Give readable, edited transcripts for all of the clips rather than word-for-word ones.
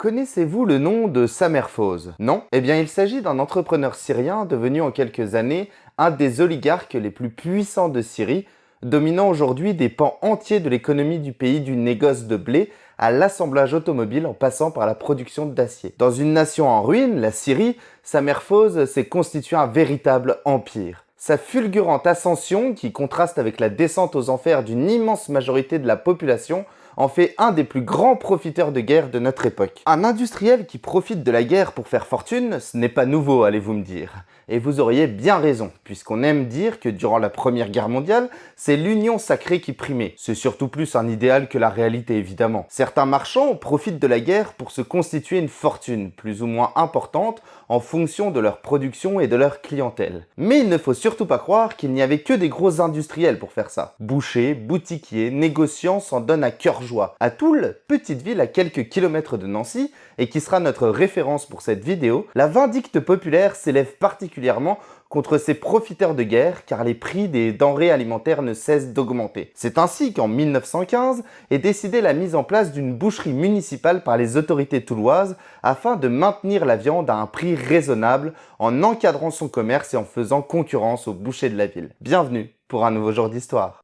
Connaissez-vous le nom de Samer Foz? Non? Eh bien, il s'agit d'un entrepreneur syrien devenu en quelques années un des oligarques les plus puissants de Syrie, dominant aujourd'hui des pans entiers de l'économie du pays du négoce de blé à l'assemblage automobile en passant par la production d'acier. Dans une nation en ruine, la Syrie, Samer Foz s'est constitué un véritable empire. Sa fulgurante ascension, qui contraste avec la descente aux enfers d'une immense majorité de la population, en fait un des plus grands profiteurs de guerre de notre époque. Un industriel qui profite de la guerre pour faire fortune, ce n'est pas nouveau, allez-vous me dire. Et vous auriez bien raison, puisqu'on aime dire que durant la Première Guerre mondiale, c'est l'union sacrée qui primait. C'est surtout plus un idéal que la réalité, évidemment. Certains marchands profitent de la guerre pour se constituer une fortune, plus ou moins importante, en fonction de leur production et de leur clientèle. Mais il ne faut surtout pas croire qu'il n'y avait que des gros industriels pour faire ça. Bouchers, boutiquiers, négociants s'en donnent à cœur joie. À Toul, petite ville à quelques kilomètres de Nancy, et qui sera notre référence pour cette vidéo, la vindicte populaire s'élève particulièrement contre ces profiteurs de guerre car les prix des denrées alimentaires ne cessent d'augmenter. C'est ainsi qu'en 1915 est décidée la mise en place d'une boucherie municipale par les autorités touloises afin de maintenir la viande à un prix raisonnable en encadrant son commerce et en faisant concurrence aux bouchers de la ville. Bienvenue pour un nouveau jour d'histoire.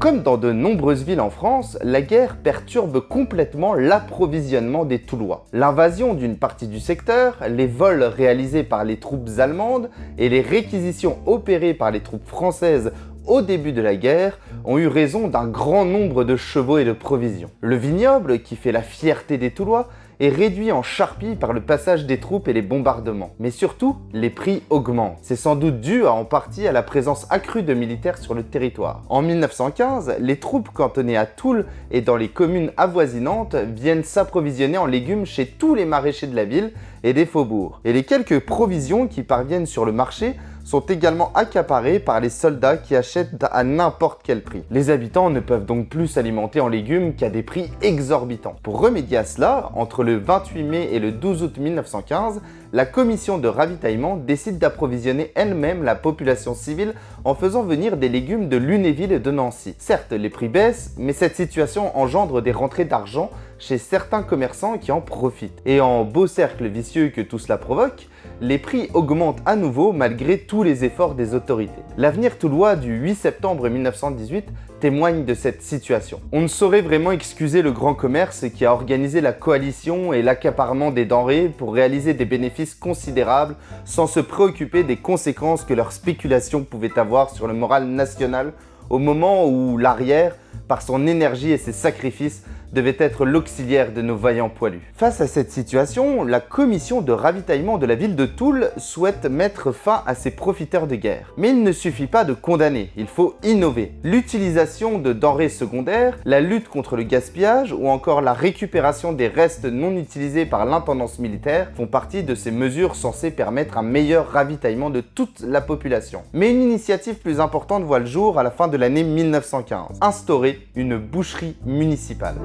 Comme dans de nombreuses villes en France, la guerre perturbe complètement l'approvisionnement des Toulois. L'invasion d'une partie du secteur, les vols réalisés par les troupes allemandes et les réquisitions opérées par les troupes françaises au début de la guerre ont eu raison d'un grand nombre de chevaux et de provisions. Le vignoble, qui fait la fierté des Toulois, est réduit en charpie par le passage des troupes et les bombardements. Mais surtout, les prix augmentent. C'est sans doute dû en partie à la présence accrue de militaires sur le territoire. En 1915, les troupes cantonnées à Toul et dans les communes avoisinantes viennent s'approvisionner en légumes chez tous les maraîchers de la ville et des faubourgs. Et les quelques provisions qui parviennent sur le marché sont également accaparés par les soldats qui achètent à n'importe quel prix. Les habitants ne peuvent donc plus s'alimenter en légumes qu'à des prix exorbitants. Pour remédier à cela, entre le 28 mai et le 12 août 1915, la commission de ravitaillement décide d'approvisionner elle-même la population civile en faisant venir des légumes de Lunéville et de Nancy. Certes, les prix baissent, mais cette situation engendre des rentrées d'argent chez certains commerçants qui en profitent. Et en beau cercle vicieux que tout cela provoque, les prix augmentent à nouveau malgré tous les efforts des autorités. L'avenir toulois du 8 septembre 1918 témoigne de cette situation. On ne saurait vraiment excuser le grand commerce qui a organisé la coalition et l'accaparement des denrées pour réaliser des bénéfices considérables sans se préoccuper des conséquences que leur spéculation pouvait avoir sur le moral national au moment où l'arrière, par son énergie et ses sacrifices, devait être l'auxiliaire de nos vaillants poilus. Face à cette situation, la commission de ravitaillement de la ville de Toul souhaite mettre fin à ces profiteurs de guerre. Mais il ne suffit pas de condamner, il faut innover. L'utilisation de denrées secondaires, la lutte contre le gaspillage ou encore la récupération des restes non utilisés par l'intendance militaire font partie de ces mesures censées permettre un meilleur ravitaillement de toute la population. Mais une initiative plus importante voit le jour à la fin de l'année 1915. Instaurer une boucherie municipale.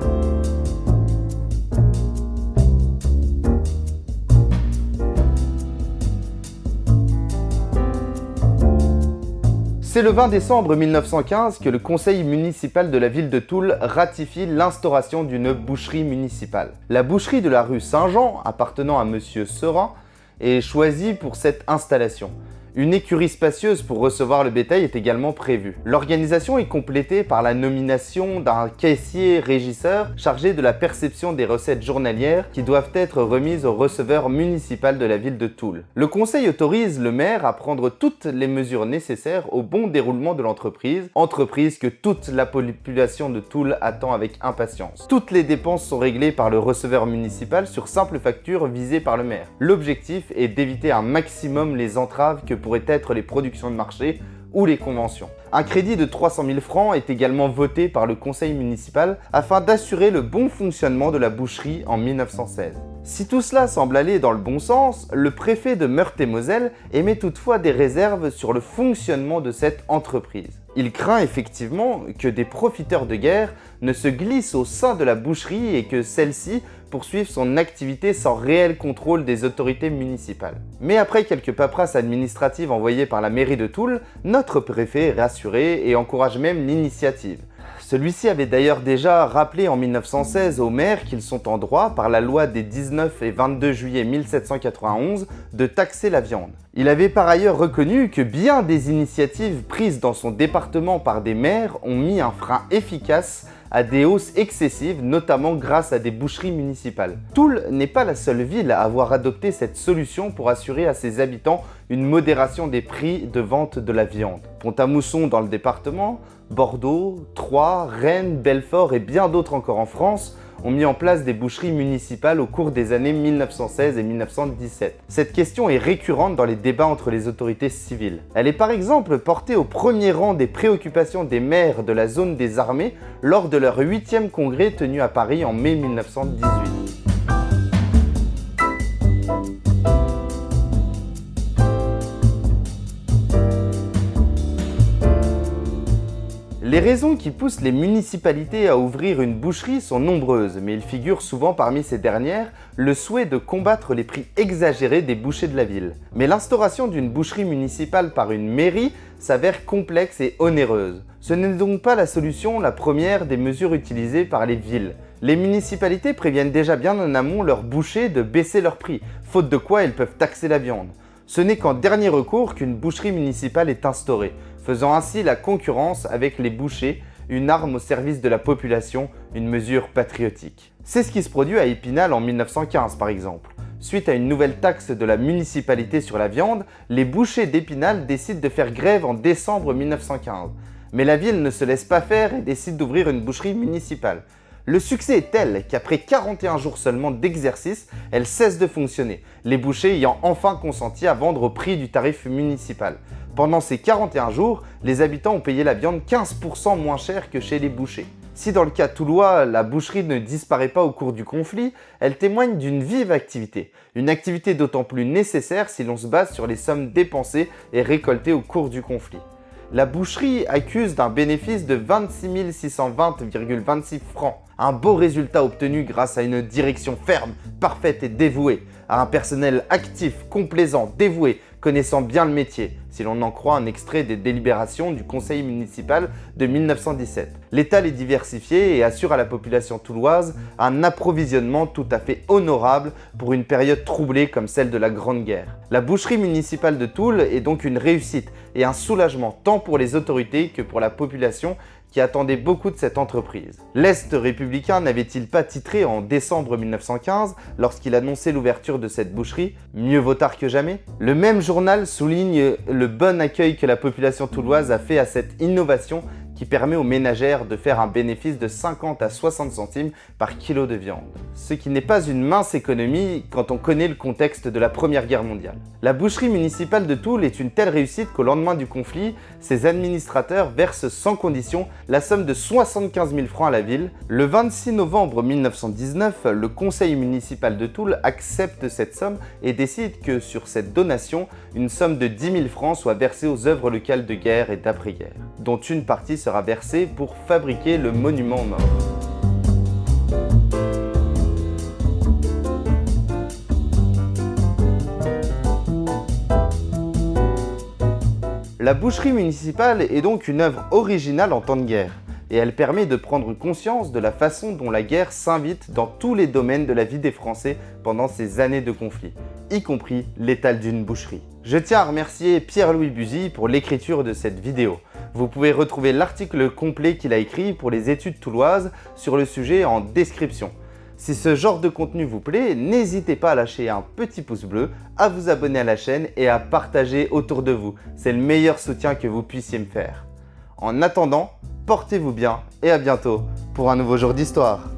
C'est le 20 décembre 1915 que le conseil municipal de la ville de Toul ratifie l'instauration d'une boucherie municipale. La boucherie de la rue Saint-Jean, appartenant à Monsieur Serin, est choisie pour cette installation. Une écurie spacieuse pour recevoir le bétail est également prévue. L'organisation est complétée par la nomination d'un caissier-régisseur chargé de la perception des recettes journalières qui doivent être remises au receveur municipal de la ville de Toul. Le conseil autorise le maire à prendre toutes les mesures nécessaires au bon déroulement de l'entreprise, entreprise que toute la population de Toul attend avec impatience. Toutes les dépenses sont réglées par le receveur municipal sur simple facture visée par le maire. L'objectif est d'éviter un maximum les entraves que pourraient être les productions de marché ou les conventions. Un crédit de 300 000 francs est également voté par le conseil municipal afin d'assurer le bon fonctionnement de la boucherie en 1916. Si tout cela semble aller dans le bon sens, le préfet de Meurthe-et-Moselle émet toutefois des réserves sur le fonctionnement de cette entreprise. Il craint effectivement que des profiteurs de guerre ne se glissent au sein de la boucherie et que celle-ci poursuive son activité sans réel contrôle des autorités municipales. Mais après quelques paperasses administratives envoyées par la mairie de Toul, notre préfet est rassuré et encourage même l'initiative. Celui-ci avait d'ailleurs déjà rappelé en 1916 aux maires qu'ils sont en droit, par la loi des 19 et 22 juillet 1791, de taxer la viande. Il avait par ailleurs reconnu que bien des initiatives prises dans son département par des maires ont mis un frein efficace à des hausses excessives, notamment grâce à des boucheries municipales. Toul n'est pas la seule ville à avoir adopté cette solution pour assurer à ses habitants une modération des prix de vente de la viande. Pont-à-Mousson dans le département, Bordeaux, Troyes, Rennes, Belfort et bien d'autres encore en France ont mis en place des boucheries municipales au cours des années 1916 et 1917. Cette question est récurrente dans les débats entre les autorités civiles. Elle est par exemple portée au premier rang des préoccupations des maires de la zone des armées lors de leur 8e congrès tenu à Paris en mai 1918. Les raisons qui poussent les municipalités à ouvrir une boucherie sont nombreuses, mais il figure souvent parmi ces dernières le souhait de combattre les prix exagérés des bouchers de la ville. Mais l'instauration d'une boucherie municipale par une mairie s'avère complexe et onéreuse. Ce n'est donc pas la solution la première des mesures utilisées par les villes. Les municipalités préviennent déjà bien en amont leurs bouchers de baisser leurs prix, faute de quoi ils peuvent taxer la viande. Ce n'est qu'en dernier recours qu'une boucherie municipale est instaurée, faisant ainsi la concurrence avec les bouchers, une arme au service de la population, une mesure patriotique. C'est ce qui se produit à Épinal en 1915 par exemple. Suite à une nouvelle taxe de la municipalité sur la viande, les bouchers d'Épinal décident de faire grève en décembre 1915. Mais la ville ne se laisse pas faire et décide d'ouvrir une boucherie municipale. Le succès est tel qu'après 41 jours seulement d'exercice, elle cesse de fonctionner, les bouchers ayant enfin consenti à vendre au prix du tarif municipal. Pendant ces 41 jours, les habitants ont payé la viande 15% moins cher que chez les bouchers. Si dans le cas toulois, la boucherie ne disparaît pas au cours du conflit, elle témoigne d'une vive activité. Une activité d'autant plus nécessaire si l'on se base sur les sommes dépensées et récoltées au cours du conflit. La boucherie accuse d'un bénéfice de 26 620,26 francs. Un beau résultat obtenu grâce à une direction ferme, parfaite et dévouée, à un personnel actif, complaisant, dévoué, connaissant bien le métier, si l'on en croit un extrait des délibérations du conseil municipal de 1917. L'étal est diversifié et assure à la population touloise un approvisionnement tout à fait honorable pour une période troublée comme celle de la Grande Guerre. La boucherie municipale de Toul est donc une réussite et un soulagement tant pour les autorités que pour la population qui attendait beaucoup de cette entreprise. L'Est républicain n'avait-il pas titré en décembre 1915, lorsqu'il annonçait l'ouverture de cette boucherie, « Mieux vaut tard que jamais ». Le même journal souligne le bon accueil que la population touloise a fait à cette innovation qui permet aux ménagères de faire un bénéfice de 50 à 60 centimes par kilo de viande. Ce qui n'est pas une mince économie quand on connaît le contexte de la Première Guerre mondiale. La boucherie municipale de Toul est une telle réussite qu'au lendemain du conflit, ses administrateurs versent sans condition la somme de 75 000 francs à la ville. Le 26 novembre 1919, le conseil municipal de Toul accepte cette somme et décide que sur cette donation, une somme de 10 000 francs soit versée aux œuvres locales de guerre et d'après-guerre, dont une partie sera versée pour fabriquer le monument aux morts. La boucherie municipale est donc une œuvre originale en temps de guerre, et elle permet de prendre conscience de la façon dont la guerre s'invite dans tous les domaines de la vie des Français pendant ces années de conflit, y compris l'étal d'une boucherie. Je tiens à remercier Pierre-Louis Buzy pour l'écriture de cette vidéo. Vous pouvez retrouver l'article complet qu'il a écrit pour les études touloises sur le sujet en description. Si ce genre de contenu vous plaît, n'hésitez pas à lâcher un petit pouce bleu, à vous abonner à la chaîne et à partager autour de vous. C'est le meilleur soutien que vous puissiez me faire. En attendant, portez-vous bien et à bientôt pour un nouveau jour d'histoire.